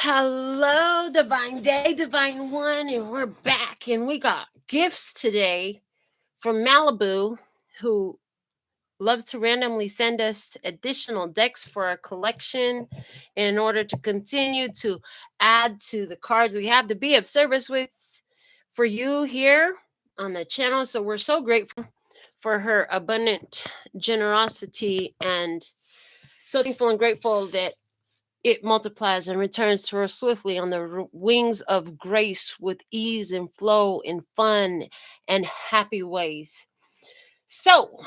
Hello, Divine Day, Divine One, and we're back. And we got gifts today from Malibu, who loves to randomly send us additional decks for our collection in order to continue to add to the cards we have to be of service with for you here on the channel. So we're so grateful for her abundant generosity and so thankful and grateful that it multiplies and returns to her swiftly on the wings of grace with ease and flow in fun and happy ways. So,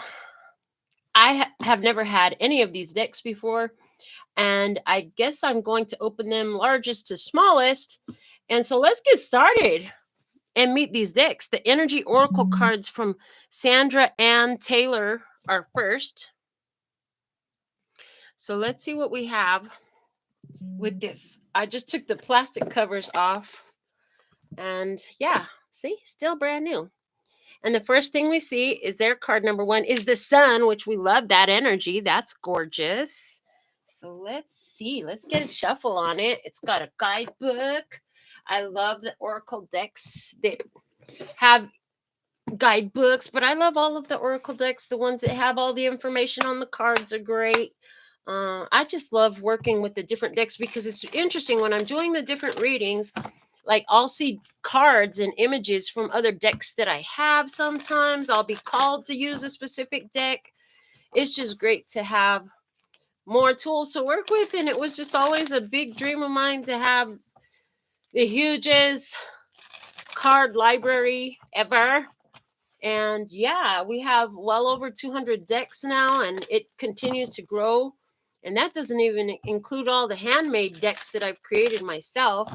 have never had any of these decks before, and I guess I'm going to open them largest to smallest. And so, let's get started and meet these decks. The Energy Oracle cards from Sandra Ann Taylor are first. So, let's see what we have with this. I just took the plastic covers off, and yeah, see, still brand new. And the first thing we see is their card number one is the sun, which we love that energy. That's gorgeous. So let's see. Let's get a shuffle on it. It's got a guidebook. I love the Oracle decks that have guidebooks, but I love all of the Oracle decks. The ones that have all the information on the cards are great. I just love working with the different decks because it's interesting when I'm doing the different readings. Like I'll see cards and images from other decks that I have. Sometimes I'll be called to use a specific deck. It's just great to have more tools to work with. And it was just always a big dream of mine to have the hugest card library ever. And yeah, we have well over 200 decks now, and it continues to grow. And that doesn't even include all the handmade decks that I've created myself.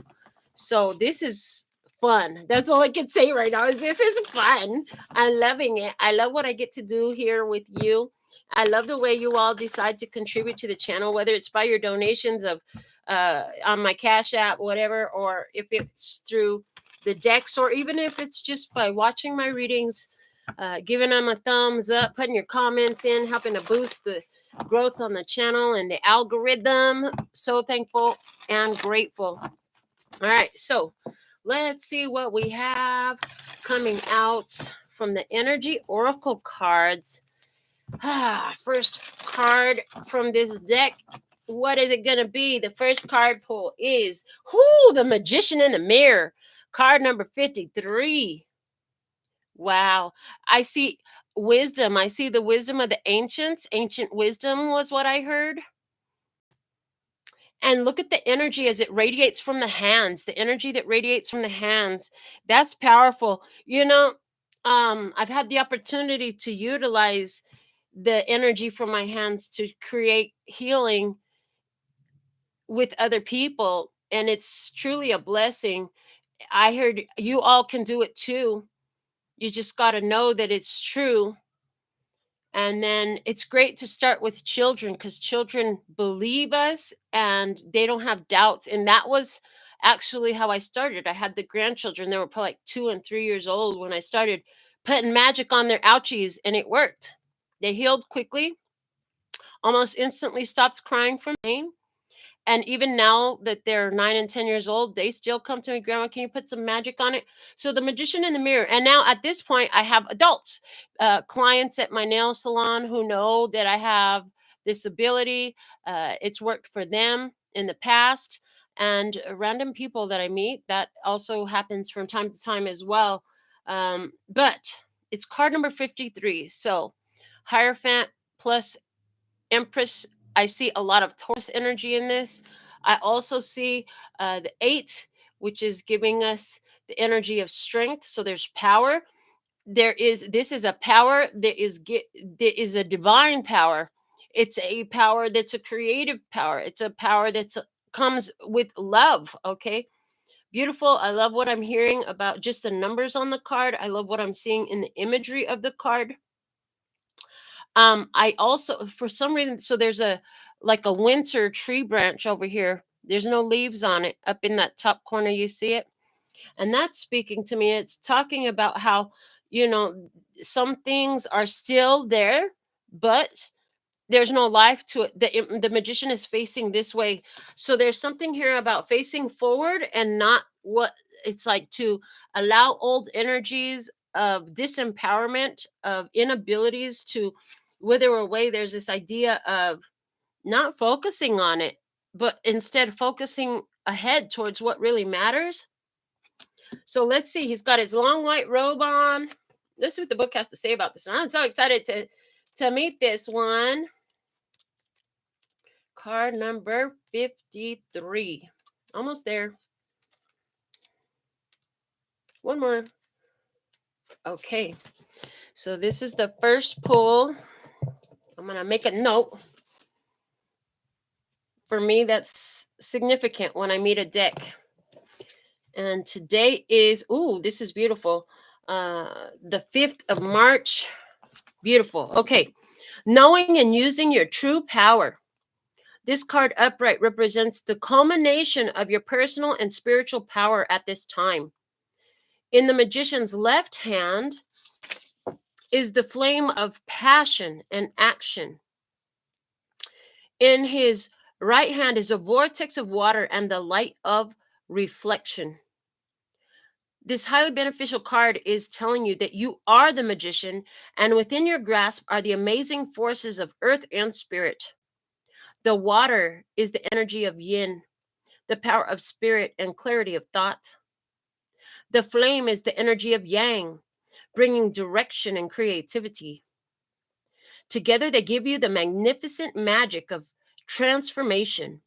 So this is fun. That's all I can say right now is this is fun. I'm loving it. I love what I get to do here with you. I love the way you all decide to contribute to the channel, whether it's by your donations of on my Cash App, whatever, or if it's through the decks, or even if it's just by watching my readings, giving them a thumbs up, putting your comments in, helping to boost the growth on the channel and the algorithm. So thankful and grateful. All right, so let's see what we have coming out from the Energy Oracle cards. First card from this deck. What is it going to be? The first card pull is the Magician in the Mirror, card number 53. Wow. I see wisdom. I see the wisdom of the ancients. Ancient wisdom was what I heard. And look at the energy as it radiates from the hands, the energy that radiates from the hands. That's powerful. I've had the opportunity to utilize the energy from my hands to create healing with other people. And it's truly a blessing. I heard you all can do it too. You just got to know that it's true. And then it's great to start with children because children believe us and they don't have doubts. And that was actually how I started. I had the grandchildren. They were probably like 2 and 3 years old when I started putting magic on their ouchies, and it worked. They healed quickly, almost instantly stopped crying from pain. And even now that they're 9 and 10 years old, they still come to me, Grandma, can you put some magic on it? So the Magician in the Mirror. And now at this point, I have adults, clients at my nail salon who know that I have this ability. It's worked for them in the past. And random people that I meet, that also happens from time to time as well. But it's card number 53. So Hierophant plus Empress. I see a lot of Taurus energy in this. I also see the 8, which is giving us the energy of strength. So there's power. This is a power that is a divine power. It's a power that's a creative power. It's a power that comes with love. Okay. Beautiful. I love what I'm hearing about just the numbers on the card. I love what I'm seeing in the imagery of the card. I also, for some reason, so there's a winter tree branch over here. There's no leaves on it up in that top corner. You see it? And that's speaking to me. It's talking about how, some things are still there, but there's no life to it. The magician is facing this way. So there's something here about facing forward and not what it's like to allow old energies of disempowerment, of inabilities to wither away. There's this idea of not focusing on it, but instead focusing ahead towards what really matters. So let's see. He's got his long white robe on. Let's see what the book has to say about this. And I'm so excited to meet this one. Card number 53. Almost there. One more. Okay. So this is the first pull. I'm going to make a note. For me, that's significant when I meet a deck. And today is, this is beautiful. The 5th of March. Beautiful. Okay. Knowing and using your true power. This card upright represents the culmination of your personal and spiritual power at this time. In the magician's left hand is the flame of passion and action. In his right hand is a vortex of water and the light of reflection. This highly beneficial card is telling you that you are the magician, and within your grasp are the amazing forces of earth and spirit. The water is the energy of yin, the power of spirit and clarity of thought. The flame is the energy of yang, bringing direction and creativity. Together, they give you the magnificent magic of transformation.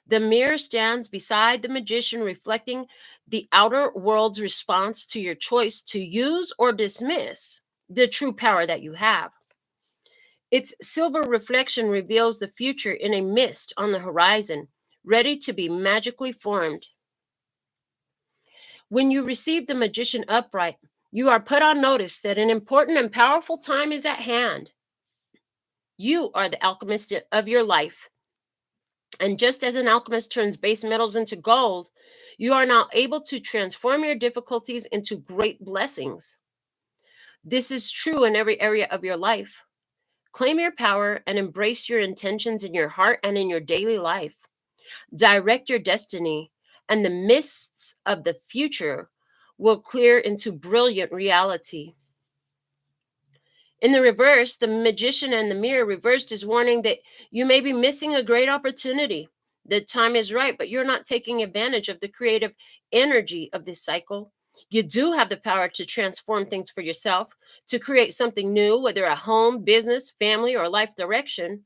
The mirror stands beside the magician, reflecting the outer world's response to your choice to use or dismiss the true power that you have. Its silver reflection reveals the future in a mist on the horizon, ready to be magically formed. When you receive the magician upright, you are put on notice that an important and powerful time is at hand. You are the alchemist of your life. And just as an alchemist turns base metals into gold, you are now able to transform your difficulties into great blessings. This is true in every area of your life. Claim your power and embrace your intentions in your heart and in your daily life. Direct your destiny, and the mists of the future will clear into brilliant reality. In the reverse, the magician and the mirror reversed is warning that you may be missing a great opportunity. The time is right, but you're not taking advantage of the creative energy of this cycle. You do have the power to transform things for yourself, to create something new, whether a home, business, family, or life direction.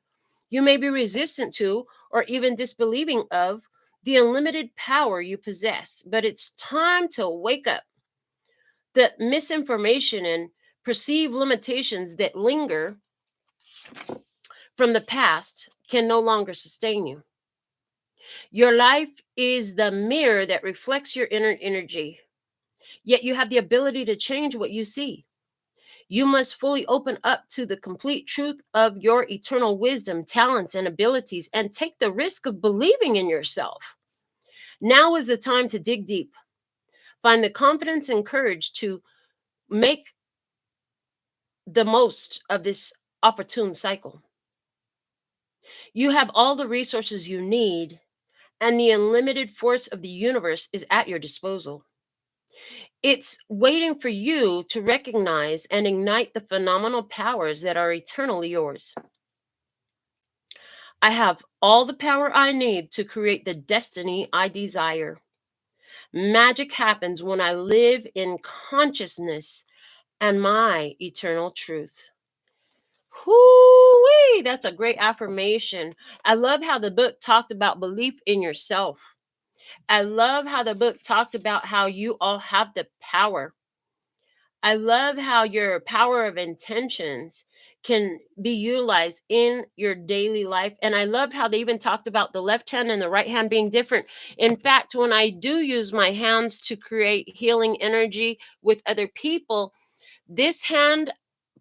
You may be resistant to or even disbelieving of the unlimited power you possess, but it's time to wake up. The misinformation and perceived limitations that linger from the past can no longer sustain you. Your life is the mirror that reflects your inner energy, yet you have the ability to change what you see. You must fully open up to the complete truth of your eternal wisdom, talents, and abilities, and take the risk of believing in yourself. Now is the time to dig deep. Find the confidence and courage to make the most of this opportune cycle. You have all the resources you need, and the unlimited force of the universe is at your disposal. It's waiting for you to recognize and ignite the phenomenal powers that are eternally yours. I have all the power I need to create the destiny I desire. Magic happens when I live in consciousness and my eternal truth. Whoo-wee, that's a great affirmation. I love how the book talked about belief in yourself. I love how the book talked about how you all have the power. I love how your power of intentions can be utilized in your daily life. And I loved how they even talked about the left hand and the right hand being different. In fact, when I do use my hands to create healing energy with other people, this hand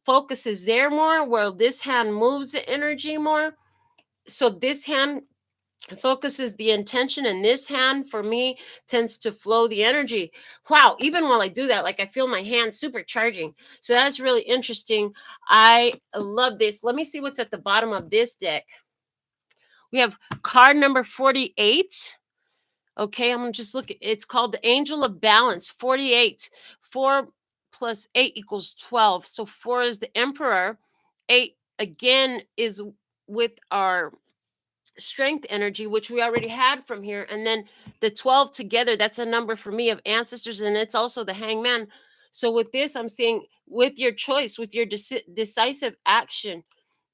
focuses there more, while this hand moves the energy more. So this hand It focuses the intention, and this hand for me tends to flow the energy. Wow, even while I do that, like I feel my hand supercharging. So that's really interesting. I love this. Let me see what's at the bottom of this deck. We have card number 48. Okay, I'm just looking. It's called the Angel of Balance, 48. 4 plus 8 equals 12. So 4 is the Emperor. 8 again is with our strength energy, which we already had from here. And then the 12 together, that's a number for me of ancestors. And it's also the Hangman. So with this, I'm seeing with your choice, with your decisive action,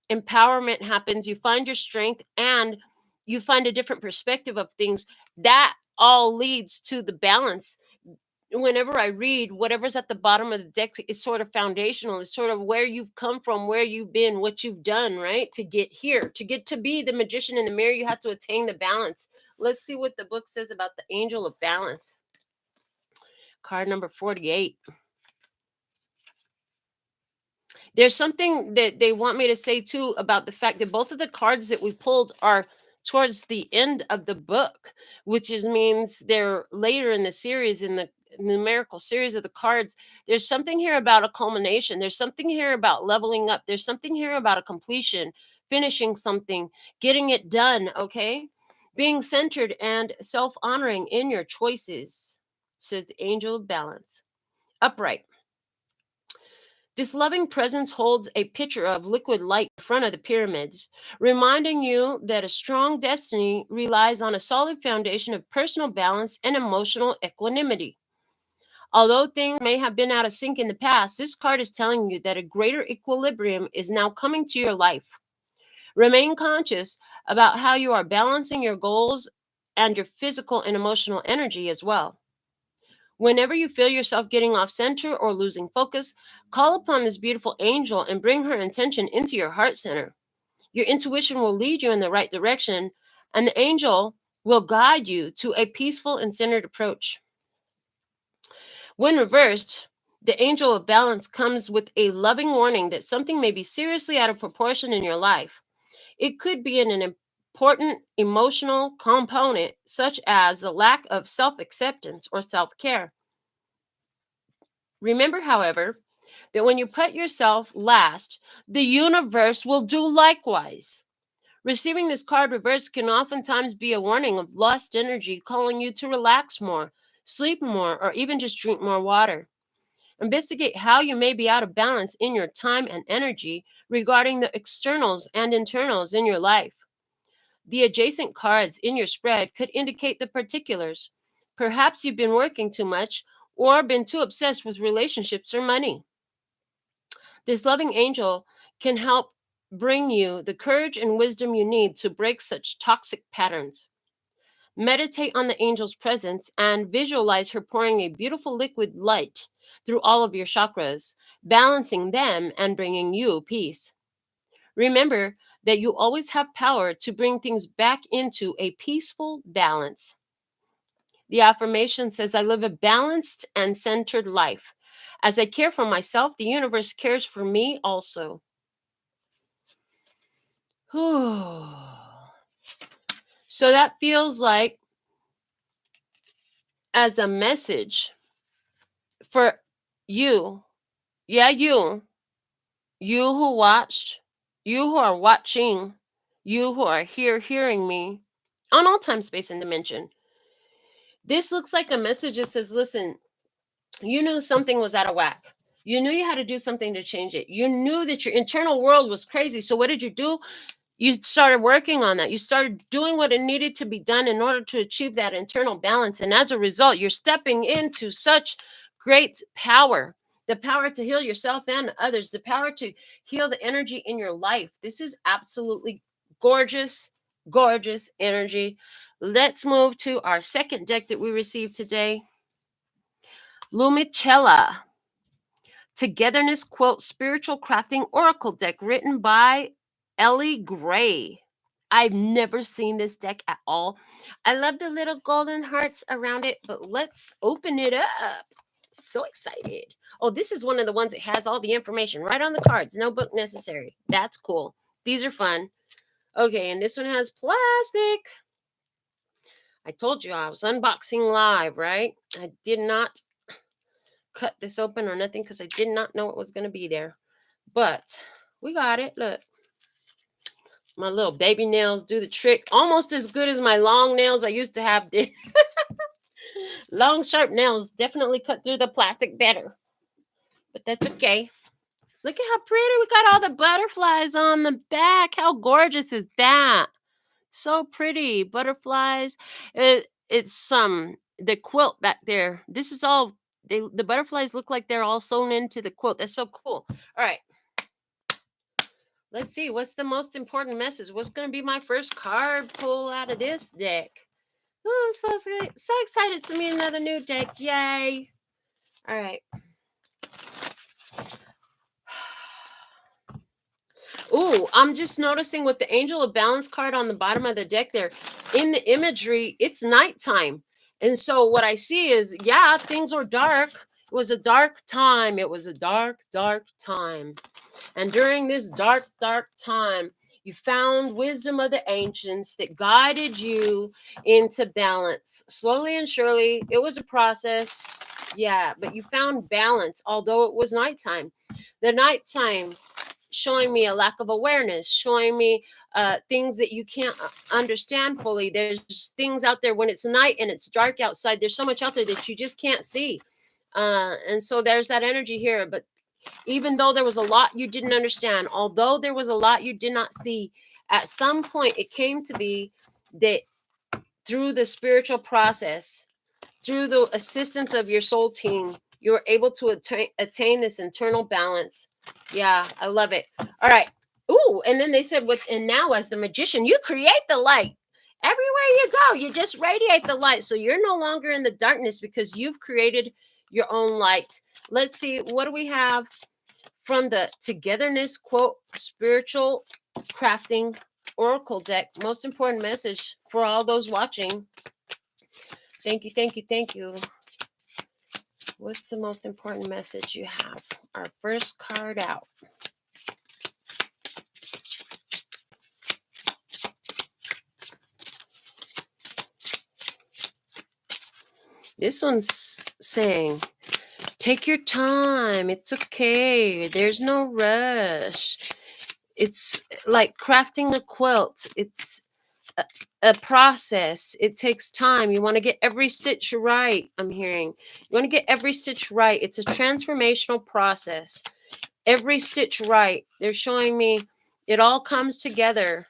empowerment happens. You find your strength and you find a different perspective of things. That all leads to the balance. Whenever I read, whatever's at the bottom of the deck is sort of foundational. It's sort of where you've come from, where you've been, what you've done, right? To get here, to get to be the magician in the mirror, you have to attain the balance. Let's see what the book says about the Angel of Balance. Card number 48. There's something that they want me to say too about the fact that both of the cards that we pulled are towards the end of the book, which means they're later in the series, in the numerical series of the cards. There's something here about a culmination. There's something here about leveling up. There's something here about a completion, finishing something, getting it done, okay? Being centered and self-honoring in your choices, says the Angel of Balance. Upright. This loving presence holds a pitcher of liquid light in front of the pyramids, reminding you that a strong destiny relies on a solid foundation of personal balance and emotional equanimity. Although things may have been out of sync in the past, this card is telling you that a greater equilibrium is now coming to your life. Remain conscious about how you are balancing your goals and your physical and emotional energy as well. Whenever you feel yourself getting off center or losing focus, call upon this beautiful angel and bring her intention into your heart center. Your intuition will lead you in the right direction, and the angel will guide you to a peaceful and centered approach. When reversed, the Angel of Balance comes with a loving warning that something may be seriously out of proportion in your life. It could be in an important emotional component, such as the lack of self acceptance or self care. Remember, however, that when you put yourself last, the universe will do likewise. Receiving this card reversed can oftentimes be a warning of lost energy, calling you to relax more, sleep more, or even just drink more water. Investigate how you may be out of balance in your time and energy regarding the externals and internals in your life. The adjacent cards in your spread could indicate the particulars. Perhaps you've been working too much or been too obsessed with relationships or money. This loving angel can help bring you the courage and wisdom you need to break such toxic patterns. Meditate on the angel's presence and visualize her pouring a beautiful liquid light through all of your chakras, balancing them and bringing you peace. Remember that you always have power to bring things back into a peaceful balance. The affirmation says, I live a balanced and centered life. As I care for myself, the universe cares for me also. So that feels like as a message for you. Yeah, you who watched, you who are watching, you who are here hearing me on all time, space, and dimension. This looks like a message that says, listen, you knew something was out of whack. You knew you had to do something to change it. You knew that your internal world was crazy. So what did you do? You started working on that. You started doing what it needed to be done in order to achieve that internal balance. And as a result, you're stepping into such great power, the power to heal yourself and others, the power to heal the energy in your life. This is absolutely gorgeous, gorgeous energy. Let's move to our second deck that we received today. Lumicella. Togetherness Quilt Spiritual Crafting Oracle Deck, written by Ellie Gray. I've never seen this deck at all. I love the little golden hearts around it, but let's open it up. So excited. Oh, this is one of the ones that has all the information right on the cards. No book necessary. That's cool. These are fun. Okay, and this one has plastic. I told you I was unboxing live, right? I did not cut this open or nothing because I did not know it was going to be there. But we got it. Look, my little baby nails do the trick. Almost as good as my long nails I used to have. Long, sharp nails definitely cut through the plastic better. But that's okay. Look at how pretty. We got all the butterflies on the back. How gorgeous is that? So pretty. Butterflies. It's the quilt back there. This is all the butterflies look like they're all sewn into the quilt. That's so cool. All right. Let's see. What's the most important message? What's going to be my first card pull out of this deck? Oh, I'm so excited to meet another new deck. Yay. All right. Ooh, I'm just noticing with the Angel of Balance card on the bottom of the deck there, in the imagery, it's nighttime. And so what I see is, yeah, things are dark. It was a dark time. It was a dark, dark time. And during this dark, dark time, you found wisdom of the ancients that guided you into balance. Slowly and surely, it was a process. Yeah, but you found balance, although it was nighttime. The nighttime showing me a lack of awareness, showing me things that you can't understand fully. There's things out there when it's night and it's dark outside. There's so much out there that you just can't see. And so there's that energy here. But even though there was a lot you didn't understand, although there was a lot you did not see, at some point it came to be that through the spiritual process, through the assistance of your soul team, you were able to attain this internal balance. Yeah, I love it. All right. Ooh, and then they said, and now as the magician, you create the light. Everywhere you go, you just radiate the light. So you're no longer in the darkness because you've created your own light. Let's see, what do we have from the Togetherness quote spiritual crafting oracle deck? Most important message for all those watching. Thank you, thank you, thank you. What's the most important message you have? Our first card out. This one's saying, take your time. It's okay. There's no rush. It's like crafting a quilt. It's a process. It takes time. You want to get every stitch right, I'm hearing. You want to get every stitch right. It's a transformational process. Every stitch right. They're showing me it all comes together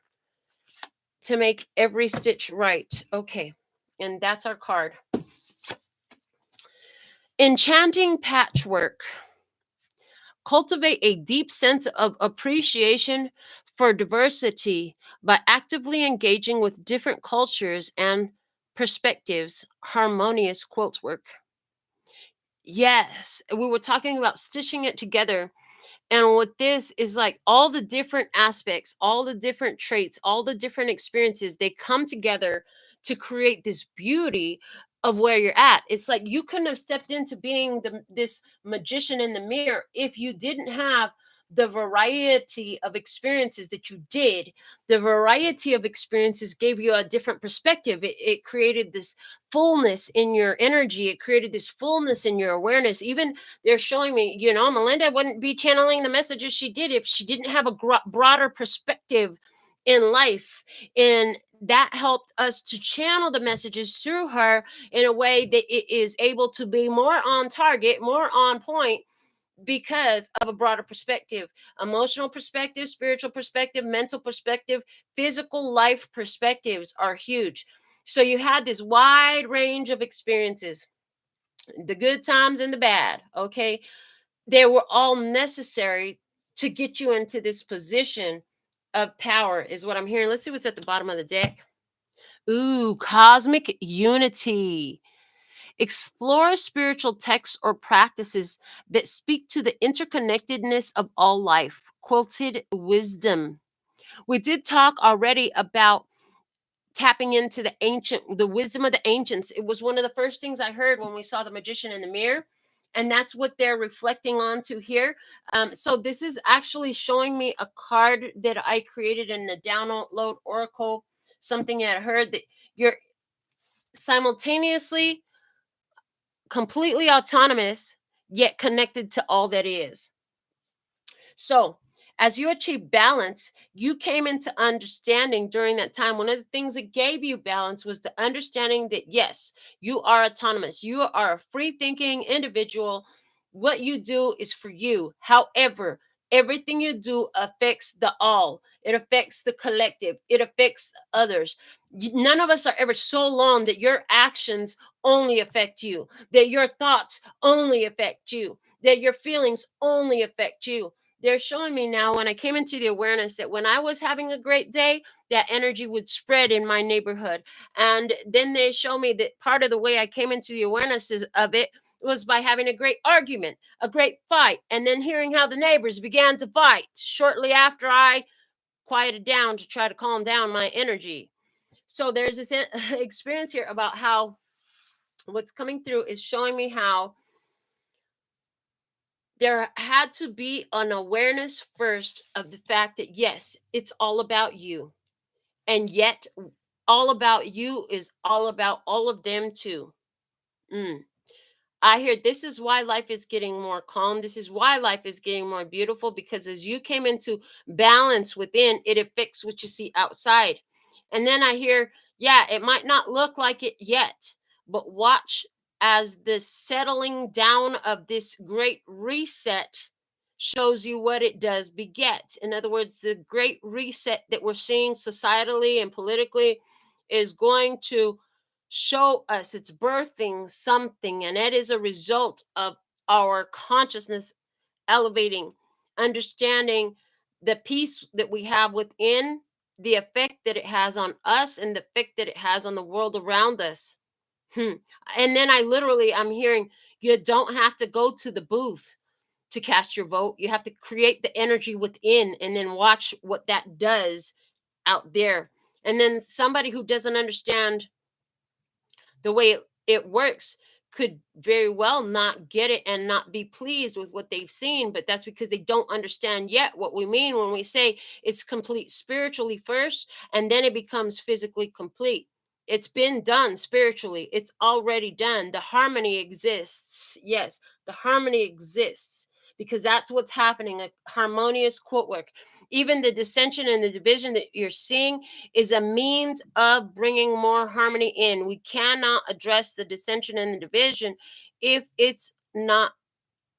to make every stitch right. Okay. And that's our card. Enchanting patchwork. Cultivate a deep sense of appreciation for diversity by actively engaging with different cultures and perspectives. Harmonious quilt work. Yes, we were talking about stitching it together. And what this is like, all the different aspects, all the different traits, all the different experiences, they come together to create this beauty of where you're at. It's like you couldn't have stepped into being this magician in the mirror if you didn't have the variety of experiences that you did. The variety of experiences gave you a different perspective. It created this fullness in your energy. It created this fullness in your awareness. Even they're showing me, Melinda wouldn't be channeling the messages she did if she didn't have a broader perspective in life. And that helped us to channel the messages through her in a way that it is able to be more on target, more on point, because of a broader perspective, emotional perspective, spiritual perspective, mental perspective, physical life perspectives are huge. So you had this wide range of experiences, the good times and the bad. Okay. They were all necessary to get you into this position of power, is what I'm hearing. Let's see what's at the bottom of the deck. Ooh, cosmic unity. Explore spiritual texts or practices that speak to the interconnectedness of all life. Quilted wisdom. We did talk already about tapping into the wisdom of the ancients. It was one of the first things I heard when we saw the magician in the mirror. And that's what they're reflecting onto here. So this is actually showing me a card that I created in the download oracle, something I heard that you're simultaneously completely autonomous, yet connected to all that is. So, as you achieve balance, you came into understanding during that time. One of the things that gave you balance was the understanding that, yes, you are autonomous. You are a free thinking individual. What you do is for you. However, everything you do affects the all, it affects the collective, it affects others. None of us are ever so long that your actions only affect you, that your thoughts only affect you, that your feelings only affect you. They're showing me now, when I came into the awareness, that when I was having a great day, that energy would spread in my neighborhood. And then they show me that part of the way I came into the awareness of it was by having a great argument, a great fight, and then hearing how the neighbors began to fight shortly after I quieted down to try to calm down my energy. So there's this experience here about how what's coming through is showing me how there had to be an awareness first of the fact that, yes, it's all about you. And yet, all about you is all about all of them too. Mm. I hear this is why life is getting more calm. This is why life is getting more beautiful, because as you came into balance within, it affects what you see outside. And then I hear, yeah, it might not look like it yet, but watch as the settling down of this great reset shows you what it does beget. In other words, the great reset that we're seeing societally and politically is going to show us it's birthing something, and it is a result of our consciousness elevating, understanding the peace that we have within, the effect that it has on us, and the effect that it has on the world around us. Hmm. And then I'm hearing, you don't have to go to the booth to cast your vote. You have to create the energy within and then watch what that does out there. And then somebody who doesn't understand the way it works could very well not get it and not be pleased with what they've seen, but that's because they don't understand yet what we mean when we say it's complete spiritually first and then it becomes physically complete. It's been done spiritually, it's already done. The harmony exists. Yes, the harmony exists because that's what's happening, a harmonious quote work. Even the dissension and the division that you're seeing is a means of bringing more harmony in. We cannot address the dissension and the division if it's not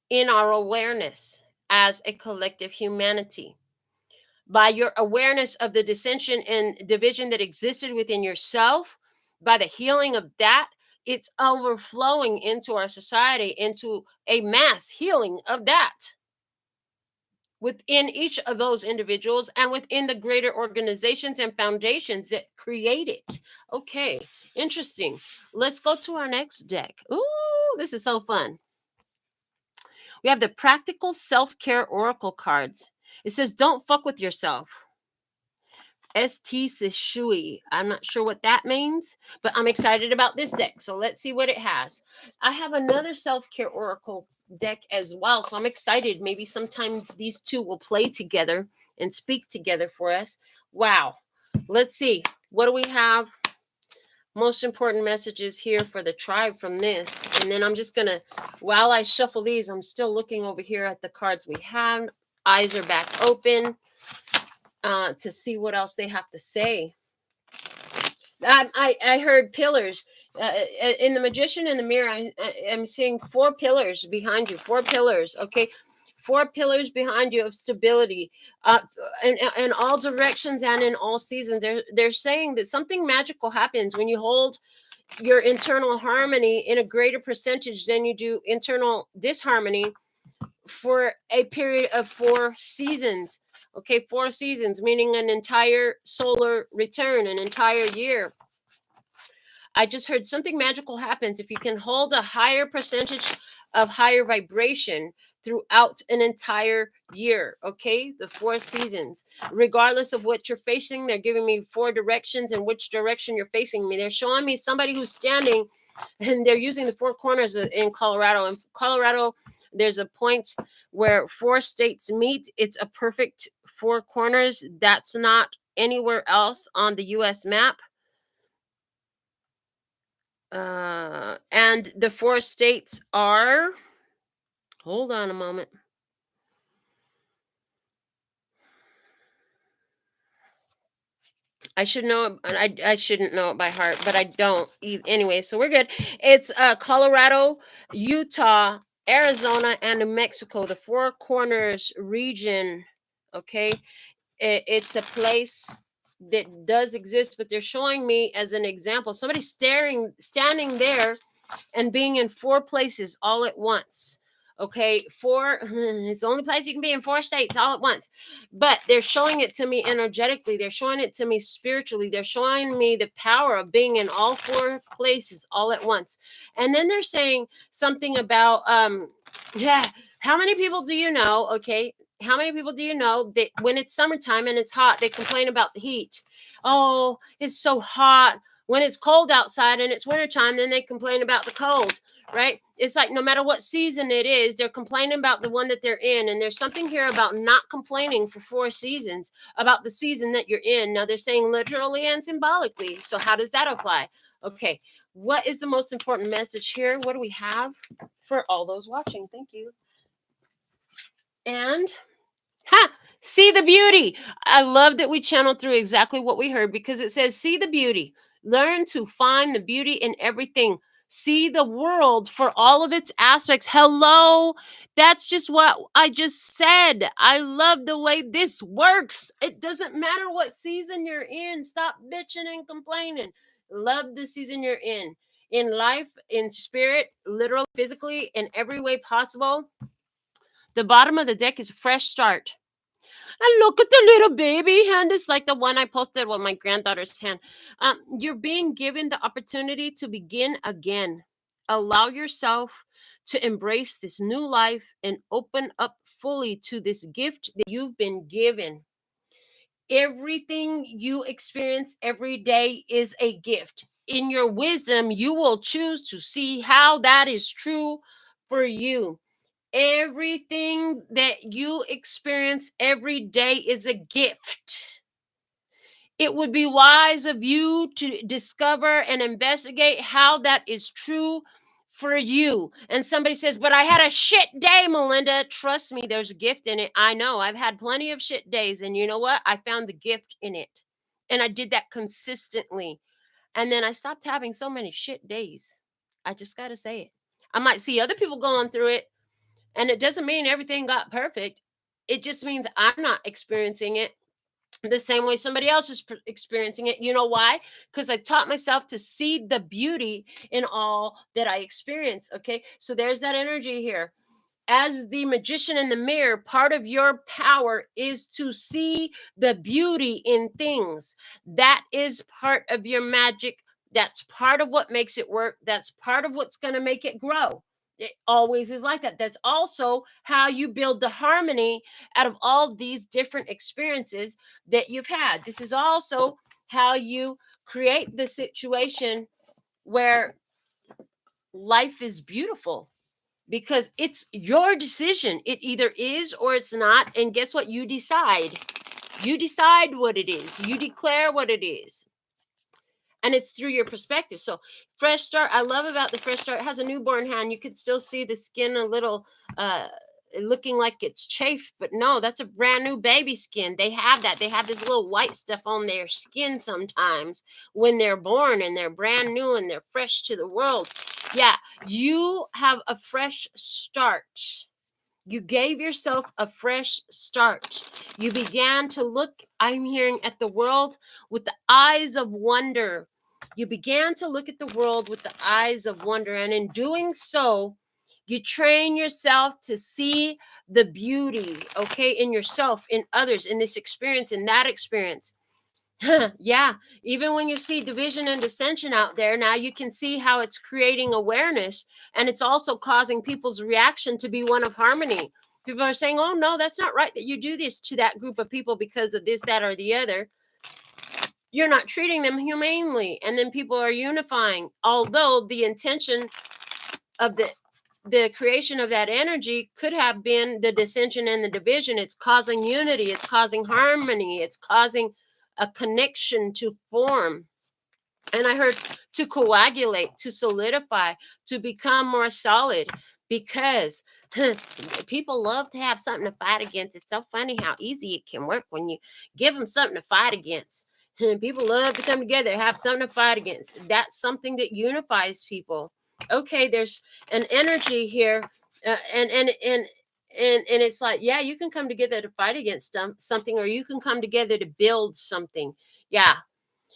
in our awareness as a collective humanity. By your awareness of the dissension and division that existed within yourself, by the healing of that, it's overflowing into our society, into a mass healing of that within each of those individuals and within the greater organizations and foundations that create it. Okay, interesting. Let's go to our next deck. Ooh, this is so fun. We have the Practical Self-Care Oracle cards. It says, don't fuck with yourself. ST Sishui. I'm not sure what that means, but I'm excited about this deck. So let's see what it has. I have another self-care oracle deck as well. So I'm excited. Maybe sometimes these two will play together and speak together for us. Wow. Let's see. What do we have? Most important messages here for the tribe from this. And then I'm just going to, while I shuffle these, I'm still looking over here at the cards we have. Eyes are back open. To see what else they have to say. I heard pillars. In the Magician in the Mirror, I'm seeing 4 pillars behind you. 4 pillars, okay? 4 pillars behind you of stability, in all directions and in all seasons. They're saying that something magical happens when you hold your internal harmony in a greater percentage than you do internal disharmony for a period of 4 seasons. Okay, 4 seasons, meaning an entire solar return, an entire year. I just heard something magical happens if you can hold a higher percentage of higher vibration throughout an entire year. Okay, the 4 seasons, regardless of what you're facing. They're giving me 4 directions in which direction you're facing me. They're showing me somebody who's standing and they're using the 4 corners in Colorado. In Colorado, there's a point where 4 states meet. It's a perfect 4 corners. That's not anywhere else on the US map. And the 4 states are, hold on a moment. I should know it, I shouldn't know it by heart, but I don't anyway, so we're good. It's Colorado, Utah, Arizona, and New Mexico, the Four Corners region. Okay, it's a place that does exist, but they're showing me as an example somebody standing there and being in 4 places all at once. Okay, 4, it's the only place you can be in 4 states all at once. But they're showing it to me energetically, they're showing it to me spiritually, they're showing me the power of being in all 4 places all at once. And then they're saying something about yeah, how many people do you know, okay, how many people do you know that when it's summertime and it's hot, they complain about the heat? Oh, it's so hot. When it's cold outside and it's wintertime, then they complain about the cold, right? It's like no matter what season it is, they're complaining about the one that they're in. And there's something here about not complaining for 4 seasons, about the season that you're in. Now they're saying literally and symbolically. So how does that apply? Okay, what is the most important message here? What do we have for all those watching? Thank you. And see the beauty. I love that we channeled through exactly what we heard, because it says, see the beauty. Learn to find the beauty in everything. See the world for all of its aspects. Hello. That's just what I just said. I love the way this works. It doesn't matter what season you're in. Stop bitching and complaining. Love the season you're in life, in spirit, literally, physically, in every way possible. The bottom of the deck is a fresh start. And look at the little baby hand. It's like the one I posted with my granddaughter's hand. You're being given the opportunity to begin again. Allow yourself to embrace this new life and open up fully to this gift that you've been given. Everything you experience every day is a gift. In your wisdom, you will choose to see how that is true for you. Everything that you experience every day is a gift. It would be wise of you to discover and investigate how that is true for you. And somebody says, but I had a shit day, Melinda. Trust me, there's a gift in it. I know. I've had plenty of shit days. And you know what? I found the gift in it. And I did that consistently. And then I stopped having so many shit days. I just got to say it. I might see other people going through it, and it doesn't mean everything got perfect. It just means I'm not experiencing it the same way somebody else is experiencing it. You know why? Because I taught myself to see the beauty in all that I experience. Okay. So there's that energy here. As the magician in the mirror, part of your power is to see the beauty in things. That is part of your magic. That's part of what makes it work. That's part of what's going to make it grow. It always is like that. That's also how you build the harmony out of all these different experiences that you've had. This is also how you create the situation where life is beautiful, because it's your decision. It either is or it's not. And guess what? You decide. You decide what it is. You declare what it is. And it's through your perspective. So fresh start, I love about the fresh start. It has a newborn hand. You could still see the skin a little looking like it's chafed, but no, that's a brand new baby skin. They have that. They have this little white stuff on their skin sometimes when they're born, and they're brand new and they're fresh to the world. Yeah, you have a fresh start. You gave yourself a fresh start. You began to look, I'm hearing, at the world with the eyes of wonder. You began to look at the world with the eyes of wonder. And in doing so, you train yourself to see the beauty, okay, in yourself, in others, in this experience, in that experience. Yeah, even when you see division and dissension out there, now you can see how it's creating awareness, and it's also causing people's reaction to be one of harmony. People are saying, oh no, that's not right that you do this to that group of people because of this, that, or the other. You're not treating them humanely. And then people are unifying, although the intention of the creation of that energy could have been the dissension and the division. It's causing unity, it's causing harmony, it's causing a connection to form. And I heard to coagulate, to solidify, to become more solid, because people love to have something to fight against. It's so funny how easy it can work when you give them something to fight against. People love to come together, have something to fight against. That's something that unifies people. Okay, there's an energy here, and it's like, yeah, you can come together to fight against something, or you can come together to build something. Yeah.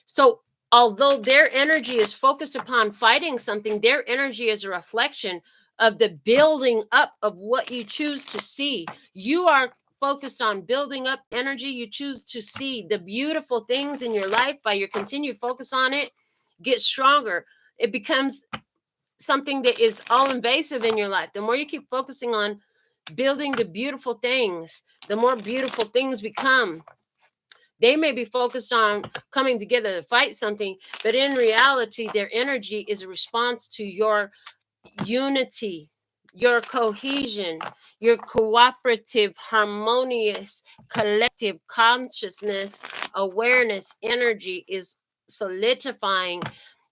So although their energy is focused upon fighting something, their energy is a reflection of the building up of what you choose to see. You are focused on building up energy. You choose to see the beautiful things in your life. By your continued focus on it, get stronger. It becomes something that is all invasive in your life. The more you keep focusing on building the beautiful things, the more beautiful things become. They may be focused on coming together to fight something, but in reality, their energy is a response to your unity, your cohesion, your cooperative, harmonious, collective consciousness, awareness, energy is solidifying.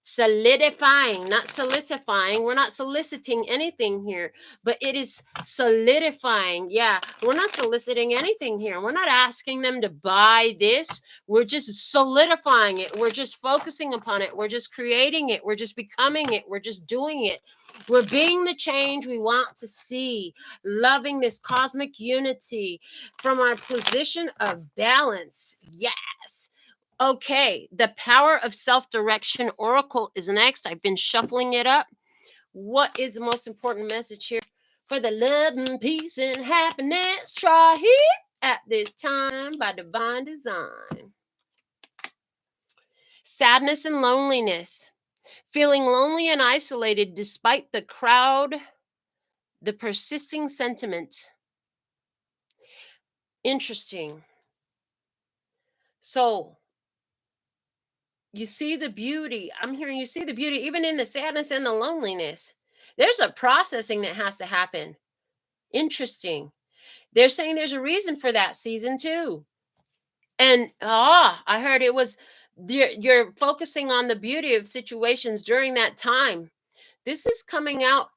Solidifying, not solidifying. We're not soliciting anything here, but it is solidifying. Yeah, we're not soliciting anything here. We're not asking them to buy this. We're just solidifying it. We're just focusing upon it. We're just creating it. We're just becoming it. We're just doing it. We're being the change we want to see, loving this cosmic unity from our position of balance. Yes. Okay, the power of self-direction oracle is next. I've been shuffling it up. What is the most important message here for the love and peace and happiness? Try here at this time by divine design. Sadness and loneliness. Feeling lonely and isolated despite the crowd, the persisting sentiment. Interesting. So, you see the beauty. I'm hearing you see the beauty even in the sadness and the loneliness. There's a processing that has to happen. Interesting. They're saying there's a reason for that season too. And I heard it was you're focusing on the beauty of situations during that time. This is coming out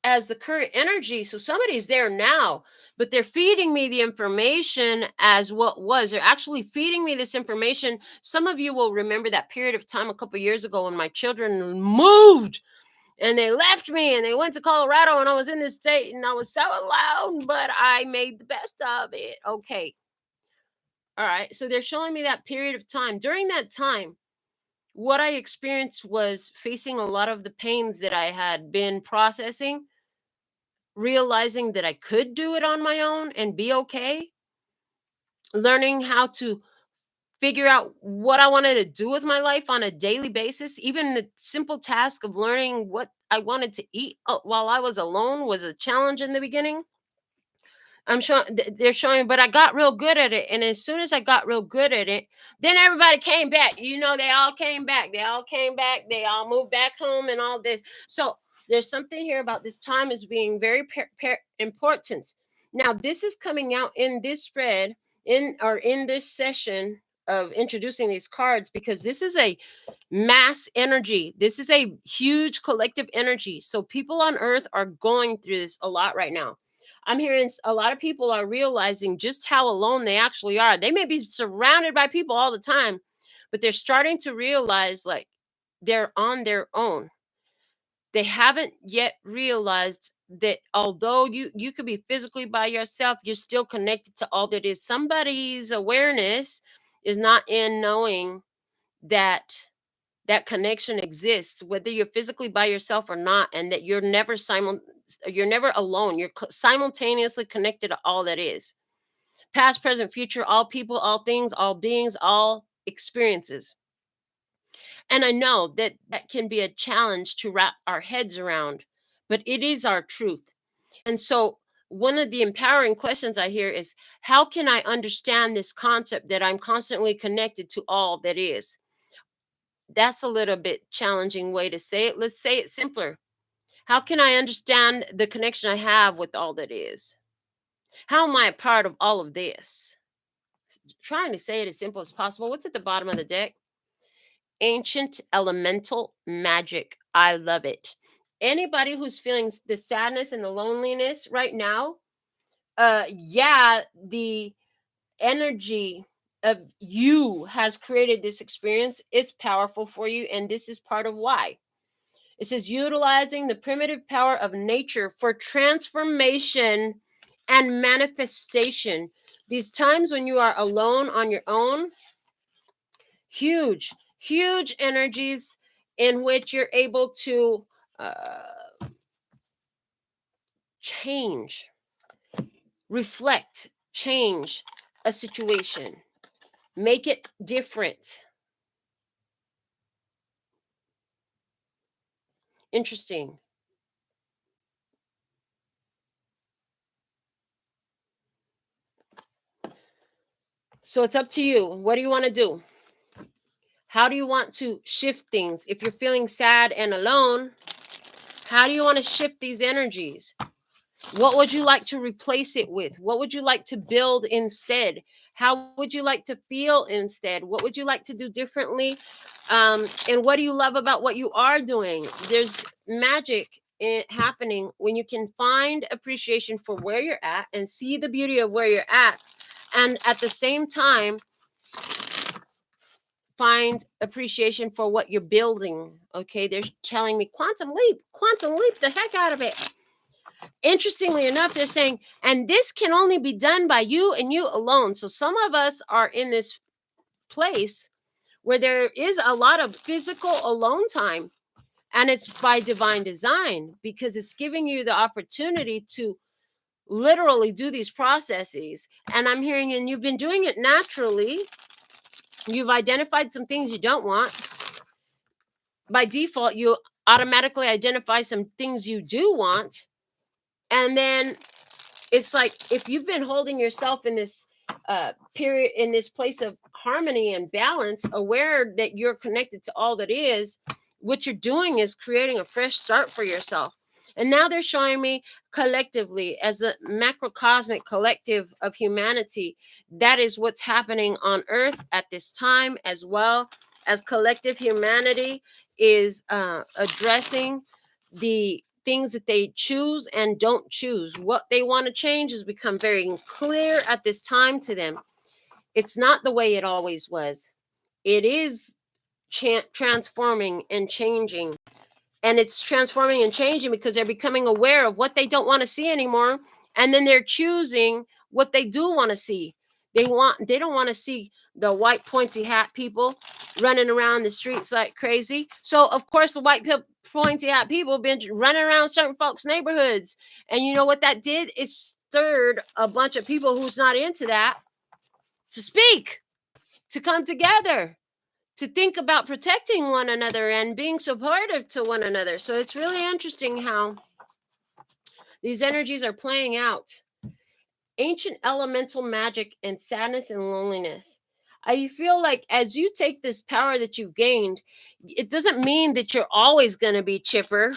as the current energy. So somebody's there now, but they're feeding me the information as what was. They're actually feeding me this information. Some of you will remember that period of time a couple years ago when my children moved and they left me and they went to Colorado, and I was in this state and I was so alone, but I made the best of it. Okay. All right. So they're showing me that period of time. During that time, what I experienced was facing a lot of the pains that I had been processing, realizing that I could do it on my own and be okay, learning how to figure out what I wanted to do with my life on a daily basis. Even the simple task of learning what I wanted to eat while I was alone was a challenge in the beginning. I'm showing they're showing, but I got real good at it. And as soon as I got real good at it, then everybody came back. They all came back. They all came back. They all moved back home and all this. So there's something here about this time as being very important. Now, this is coming out in this spread in this session of introducing these cards, because this is a mass energy. This is a huge collective energy. So people on earth are going through this a lot right now. I'm hearing a lot of people are realizing just how alone they actually are. They may be surrounded by people all the time, but they're starting to realize like they're on their own. They haven't yet realized that although you could be physically by yourself, you're still connected to all that is. Somebody's awareness is not in knowing that that connection exists, whether you're physically by yourself or not, and that you're never alone. You're simultaneously connected to all that is, past, present, future, all people, all things, all beings, all experiences. And I know that that can be a challenge to wrap our heads around, but it is our truth. And so one of the empowering questions I hear is, how can I understand this concept that I'm constantly connected to all that is? That's a little bit challenging way to say it. Let's say it simpler. How can I understand the connection I have with all that is? How am I a part of all of this? Trying to say it as simple as possible. What's at the bottom of the deck? ancient elemental magic. I love it. Anybody who's feeling the sadness and the loneliness right now, yeah, the energy of you has created this experience. It's powerful for you, and this is part of why. It says utilizing the primitive power of nature for transformation and manifestation. These times when you are alone on your own, huge, huge energies in which you're able to change, reflect, change a situation, make it different. Interesting. So it's up to you. What do you want to do? How do you want to shift things? If you're feeling sad and alone, how do you want to shift these energies? What would you like to replace it with? What would you like to build instead? How would you like to feel instead? What would you like to do differently? And what do you love about what you are doing? There's magic happening when you can find appreciation for where you're at and see the beauty of where you're at. And at the same time, find appreciation for what you're building. Okay, they're telling me quantum leap the heck out of it. Interestingly enough, they're saying, and this can only be done by you and you alone. So some of us are in this place where there is a lot of physical alone time, and it's by divine design because it's giving you the opportunity to literally do these processes. And I'm hearing, and you've been doing it naturally. You've identified some things you don't want. By default, you automatically identify some things you do want. And then it's like if you've been holding yourself in this period, in this place of harmony and balance, aware that you're connected to all that is, what you're doing is creating a fresh start for yourself. And now they're showing me collectively, as a macrocosmic collective of humanity, that is what's happening on earth at this time, as well as collective humanity is addressing the things that they choose and don't choose. What they want to change has become very clear at this time to them. It's not the way it always was. It is transforming and changing. And it's transforming and changing because they're becoming aware of what they don't want to see anymore. And then they're choosing what they do want to see. They don't want to see the white pointy hat people running around the streets like crazy. So of course the white pointy hat people been running around certain folks' neighborhoods. And you know what that did? It stirred a bunch of people who's not into that to speak, to come together, to think about protecting one another and being supportive to one another. So it's really interesting how these energies are playing out. Ancient elemental magic and sadness and loneliness. I feel like as you take this power that you've gained, it doesn't mean that you're always going to be chipper.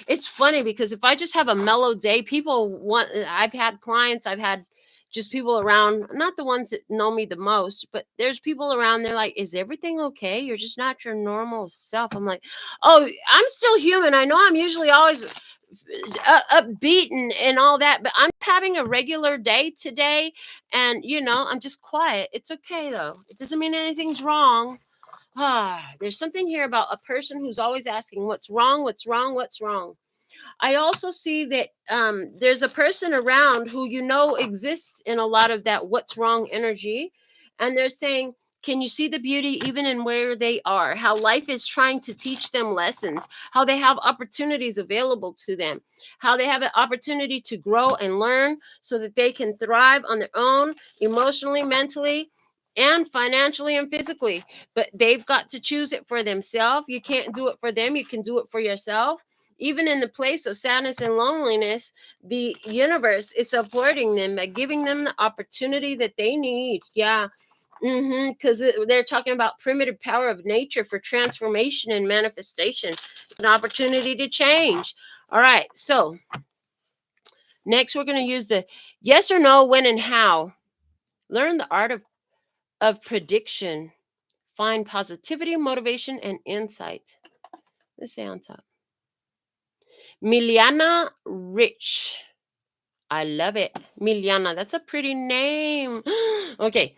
It's funny because if I just have a mellow day, I've had clients, I've had just people around, not the ones that know me the most, but there's people around, they're like, is everything okay? You're just not your normal self. I'm like, oh, I'm still human. I know I'm usually always upbeat and all that, but I'm having a regular day today, and I'm just quiet. It's okay though. It doesn't mean anything's wrong. There's something here about a person who's always asking what's wrong, what's wrong, what's wrong. I also see that there's a person around who exists in a lot of that what's wrong energy. And they're saying, can you see the beauty even in where they are? How life is trying to teach them lessons, how they have opportunities available to them, how they have an opportunity to grow and learn so that they can thrive on their own, emotionally, mentally, and financially and physically. But they've got to choose it for themselves. You can't do it for them. You can do it for yourself. Even in the place of sadness and loneliness, the universe is supporting them by giving them the opportunity that they need. Yeah. Because they're talking about primitive power of nature for transformation and manifestation, an opportunity to change. All right. So next, we're going to use the yes or no, when, and how. Learn the art of prediction. find positivity, motivation, and insight. Let's say on top. Miliana Rich. I love it. Miliana, that's a pretty name. Okay,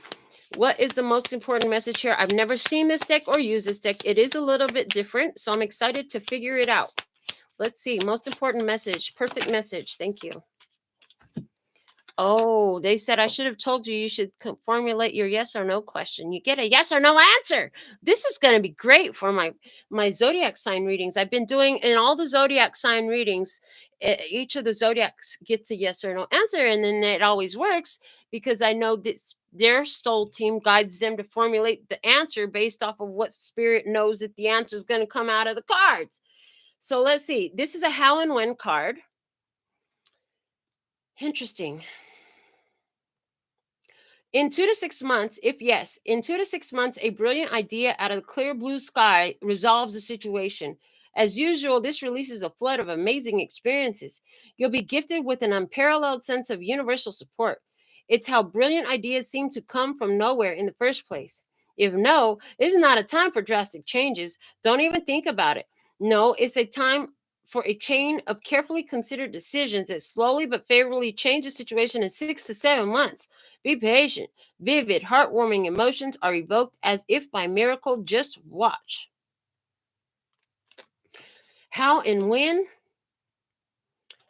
what is the most important message here? I've never seen this deck or used this deck. It is a little bit different, so I'm excited to figure it out. Let's see. Most important message. Perfect message. Thank you. Oh, they said I should have told you should formulate your yes or no question. You get a yes or no answer. This is going to be great for my zodiac sign readings. I've been doing in all the zodiac sign readings, each of the zodiacs gets a yes or no answer, and then it always works because I know that their soul team guides them to formulate the answer based off of what spirit knows that the answer is going to come out of the cards. So let's see. This is a how and when card. Interesting. In 2 to 6 months, if yes, in 2 to 6 months, a brilliant idea out of the clear blue sky resolves the situation. As usual, this releases a flood of amazing experiences. You'll be gifted with an unparalleled sense of universal support. It's how brilliant ideas seem to come from nowhere in the first place. If no, it's not a time for drastic changes. Don't even think about it. No, it's a time for a chain of carefully considered decisions that slowly but favorably change the situation in 6 to 7 months. Be patient. Vivid, heartwarming emotions are evoked as if by miracle. Just watch. How and when?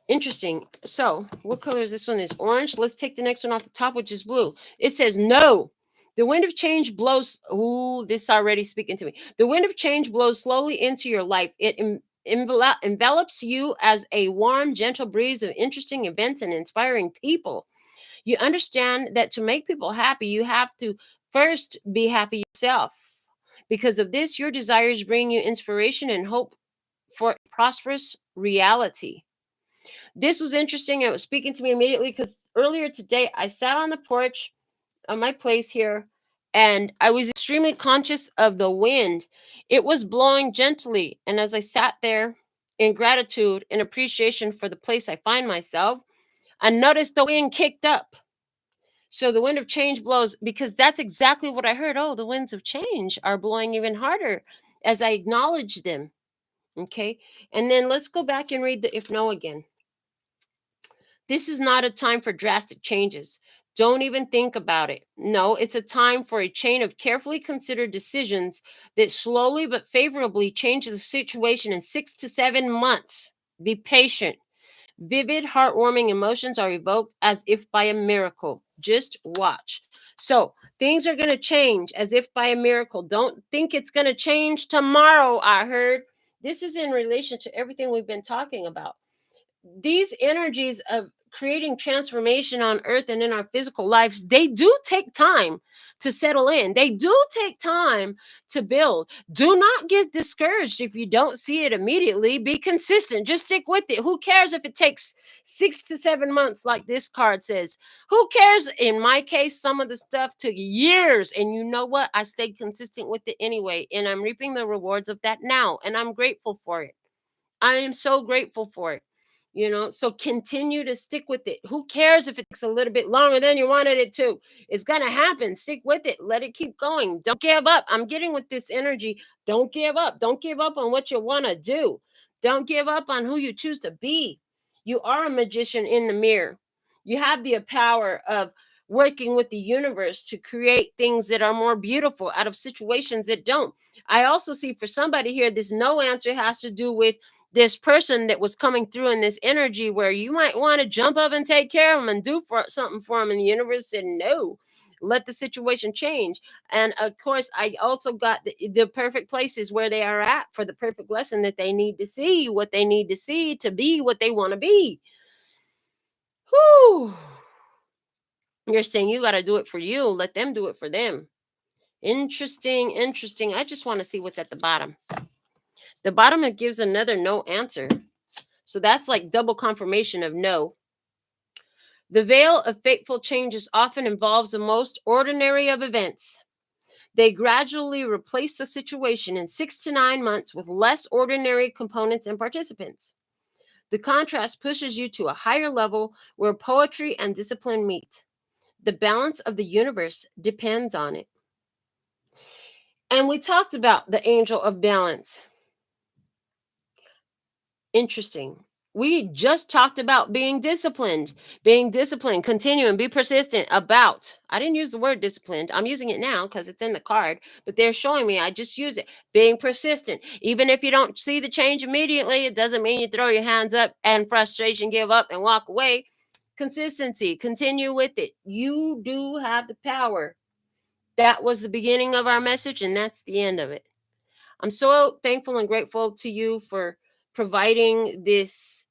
Interesting. So, what color is this one? Is orange. Let's take the next one off the top, which is blue. It says no. The wind of change blows. Ooh, this already speaking to me. The wind of change blows slowly into your life. It envelops you as a warm, gentle breeze of interesting events and inspiring people. You understand that to make people happy, you have to first be happy yourself. Because of this, your desires bring you inspiration and hope for a prosperous reality. This was interesting. It was speaking to me immediately because earlier today I sat on the porch of my place here and I was extremely conscious of the wind. It was blowing gently. And as I sat there in gratitude and appreciation for the place I find myself, I noticed the wind kicked up. So the wind of change blows because that's exactly what I heard. Oh, the winds of change are blowing even harder as I acknowledge them. Okay. And then let's go back and read the if no again. This is not a time for drastic changes. Don't even think about it. No, it's a time for a chain of carefully considered decisions that slowly but favorably change the situation in 6 to 7 months. Be patient. Vivid, heartwarming emotions are evoked as if by a miracle. Just watch. So things are going to change as if by a miracle. Don't think it's going to change tomorrow, I heard. This is in relation to everything we've been talking about. These energies of creating transformation on earth and in our physical lives, they do take time to settle in. They do take time to build. Do not get discouraged if you don't see it immediately. Be consistent. Just stick with it. Who cares if it takes 6 to 7 months, like this card says? Who cares? In my case, some of the stuff took years. And you know what? I stayed consistent with it anyway. And I'm reaping the rewards of that now. And I'm grateful for it. I am so grateful for it. So continue to stick with it. Who cares if it takes a little bit longer than you wanted it to? It's going to happen. Stick with it. Let it keep going. Don't give up. I'm getting with this energy. Don't give up. Don't give up on what you want to do. Don't give up on who you choose to be. You are a magician in the mirror. You have the power of working with the universe to create things that are more beautiful out of situations that don't. I also see for somebody here, this no answer has to do with this person that was coming through in this energy where you might want to jump up and take care of them and do something for them. And the universe said, no, let the situation change. And of course, I also got the perfect places where they are at for the perfect lesson that they need to see, what they need to see to be what they want to be. Whew. You're saying you got to do it for you. Let them do it for them. Interesting. I just want to see what's at the bottom. The bottom, it gives another no answer. So that's like double confirmation of no. The veil of fateful changes often involves the most ordinary of events. They gradually replace the situation in 6 to 9 months with less ordinary components and participants. The contrast pushes you to a higher level where poetry and discipline meet. The balance of the universe depends on it. And we talked about the angel of balance. Interesting. We just talked about being disciplined, continue and be persistent about. I didn't use the word disciplined. I'm using it now because it's in the card, but they're showing me I just use it. Being persistent. Even if you don't see the change immediately, it doesn't mean you throw your hands up and frustration, give up and walk away. Consistency, continue with it. You do have the power. That was the beginning of our message, and that's the end of it. I'm so thankful and grateful to you for providing this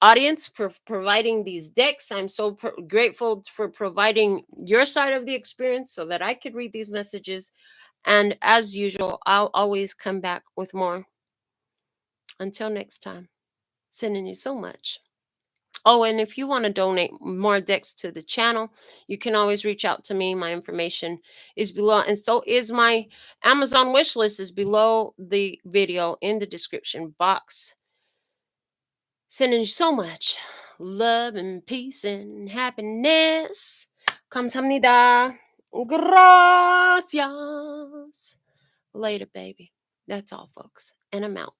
audience, for providing these decks. I'm so grateful for providing your side of the experience so that I could read these messages. And as usual, I'll always come back with more. Until next time, sending you so much. Oh, and if you want to donate more decks to the channel, you can always reach out to me. My information is below, and so is my Amazon wish list is below the video in the description box. Sending you so much love and peace and happiness. Kamsahamnida. Gracias. Later, baby. That's all, folks. And I'm out.